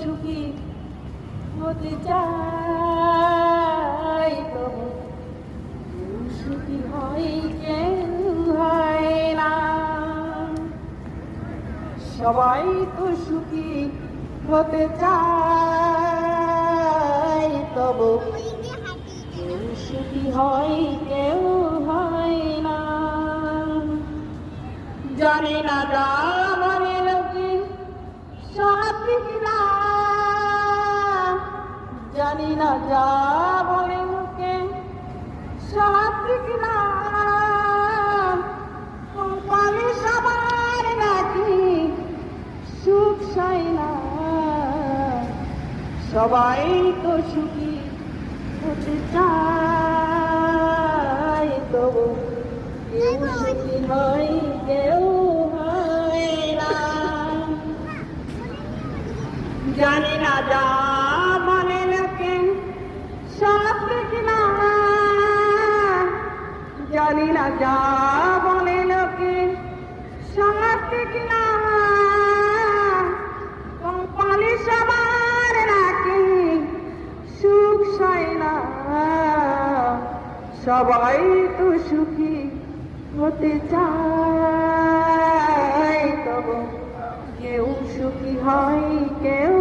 সুখী হতে চাই, তবু কেউ সুখী হয় কেউ হয় না। সবাই তো সুখী হতে চায়, তবু কেউ সুখী হয় কেউ হয় না। জানি না যা বলে লোকে সত্যি কিনা, জানি না যা বলে লোকে সত্যি কিনা, কপালে সবার নাকি সুখ চাই না। সবাই তো সুখী হতে চায়, তবু কেউ সুখী হয় কেউ হয় না। জানি না যা বলে লোকে সত্যি কিনা, জানি না যা বলে লোকে সত্যি কিনা, কপালে সবার নাকি সুখ চাই না। সবাই তো সুখী হতে চায়, তবু কেউ সুখী হয় কেউ